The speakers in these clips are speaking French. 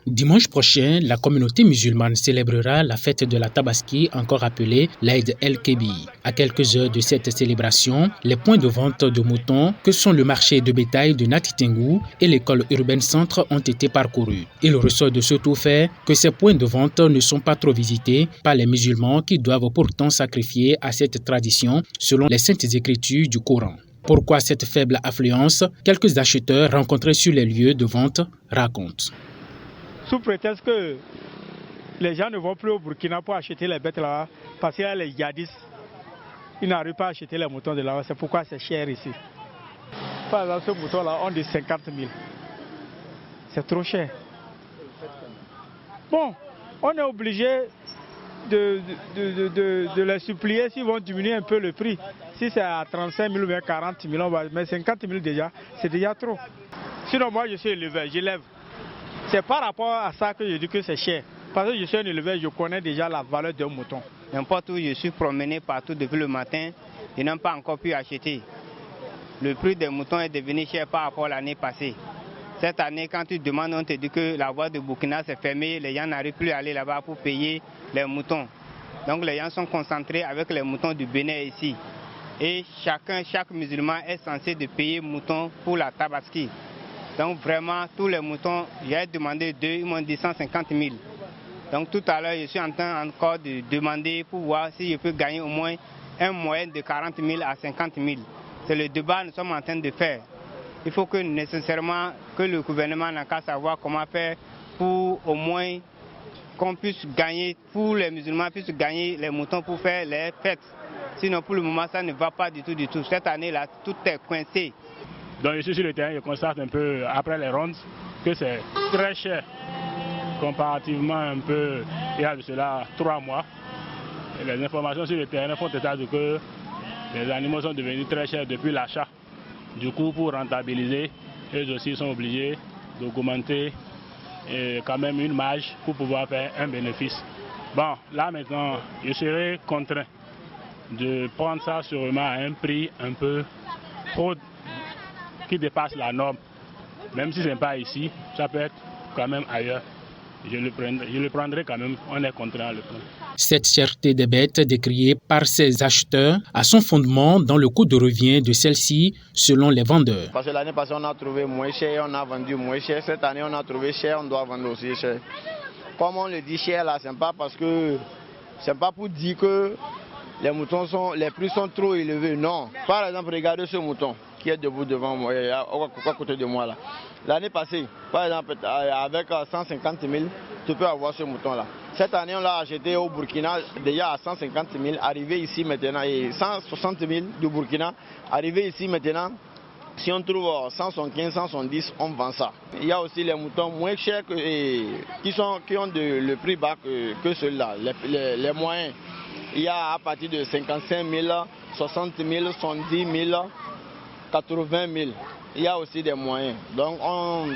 Dimanche prochain, la communauté musulmane célébrera la fête de la Tabaski, encore appelée l'Aïd el-Kébir. À quelques heures de cette célébration, les points de vente de moutons, que sont le marché de bétail de Natitingou et l'école urbaine centre, ont été parcourus. Il ressort de ce tout fait que ces points de vente ne sont pas trop visités par les musulmans qui doivent pourtant sacrifier à cette tradition selon les saintes écritures du Coran. Pourquoi cette faible affluence? Quelques acheteurs rencontrés sur les lieux de vente racontent. Sous prétexte que les gens ne vont plus au Burkina pour acheter les bêtes là-bas, parce qu'il y a les djihadistes, ils n'arrivent pas à acheter les moutons de là-bas, c'est pourquoi c'est cher ici. Par exemple, ce mouton-là, on dit 50 000. C'est trop cher. Bon, on est obligé de les supplier s'ils vont diminuer un peu le prix. Si c'est à 35 000 ou 40 000, mais 50 000 déjà, c'est déjà trop. Sinon, moi je suis éleveur, j'élève. C'est par rapport à ça que je dis que c'est cher. Parce que je suis un éleveur, je connais déjà la valeur d'un mouton. N'importe où je suis promené partout depuis le matin, je n'ai pas encore pu acheter. Le prix des moutons est devenu cher par rapport à l'année passée. Cette année, quand tu demandes, on te dit que la voie de Burkina s'est fermée, les gens n'arrivent plus à aller là-bas pour payer les moutons. Donc les gens sont concentrés avec les moutons du Bénin ici. Et chaque musulman est censé de payer moutons pour la Tabaski. Donc vraiment, tous les moutons, j'ai demandé d'eux, ils m'ont dit 150 000. Donc tout à l'heure, je suis en train encore de demander pour voir si je peux gagner au moins un moyen de 40 000 à 50 000. C'est le débat que nous sommes en train de faire. Il faut que nécessairement que le gouvernement n'a qu'à savoir comment faire pour au moins qu'on puisse gagner, pour les musulmans puissent gagner les moutons pour faire les fêtes. Sinon pour le moment ça ne va pas du tout. Cette année-là, tout est coincé. Donc ici sur le terrain, je constate un peu après les rondes que c'est très cher comparativement un peu il y a de cela 3 mois. Et les informations sur le terrain font état de que les animaux sont devenus très chers depuis l'achat. Du coup, pour rentabiliser, eux aussi sont obligés d'augmenter quand même une marge pour pouvoir faire un bénéfice. Bon, là maintenant, je serai contraint de prendre ça sûrement à un prix un peu trop qui dépasse la norme. Même si ce n'est pas ici, ça peut être quand même ailleurs. Je le prendrai quand même, on est contraint à le prendre. Cette cherté des bêtes décriée par ces acheteurs a son fondement dans le coût de revient de celles-ci selon les vendeurs. Parce que l'année passée on a trouvé moins cher, on a vendu moins cher. Cette année on a trouvé cher, on doit vendre aussi cher. Comme on le dit cher là, c'est pas parce que c'est pas pour dire que les prix sont trop élevés. Non. Par exemple, regardez ce mouton qui est debout devant moi, à côté de moi là. L'année passée, par exemple, avec 150 000, tu peux avoir ce mouton-là. Cette année, on l'a acheté au Burkina déjà à 150 000, arrivé ici maintenant, et 160 000 du Burkina, arrivé ici maintenant. Si on trouve 175, 170, on vend ça. Il y a aussi les moutons moins chers qui ont le prix bas que ceux-là, les moyens. Il y a à partir de 55 000, 60 000, 70 000, 80 000. Il y a aussi des moyens. Donc on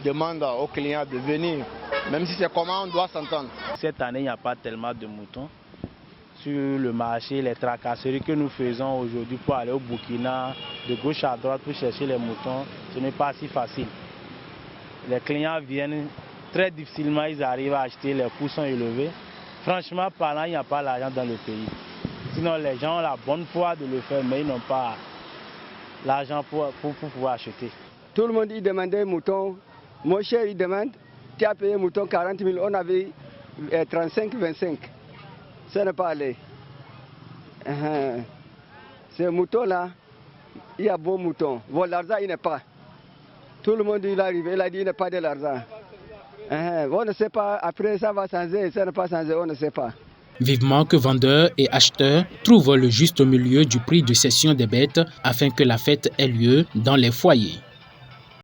demande aux clients de venir, même si c'est comment on doit s'entendre. Cette année, il n'y a pas tellement de moutons. Sur le marché, les tracasseries que nous faisons aujourd'hui pour aller au Burkina, de gauche à droite pour chercher les moutons, ce n'est pas si facile. Les clients viennent très difficilement, ils arrivent à acheter, les coûts sont élevés. Franchement parlant, il n'y a pas l'argent dans le pays. Sinon, les gens ont la bonne foi de le faire, mais ils n'ont pas l'argent pour pouvoir acheter. Tout le monde il demandait mouton. Mon cher il demande, tu as payé mouton 40 000, on avait 35, 25. Ça n'est pas allé. Ces moutons-là, il y a beau mouton. Bon, l'argent il n'est pas. Tout le monde il est arrivé, il a dit il n'est pas de l'argent. On ne sait pas, après ça va changer, ça n'est pas changé, on ne sait pas. Vivement que vendeurs et acheteurs trouvent le juste milieu du prix de cession des bêtes afin que la fête ait lieu dans les foyers.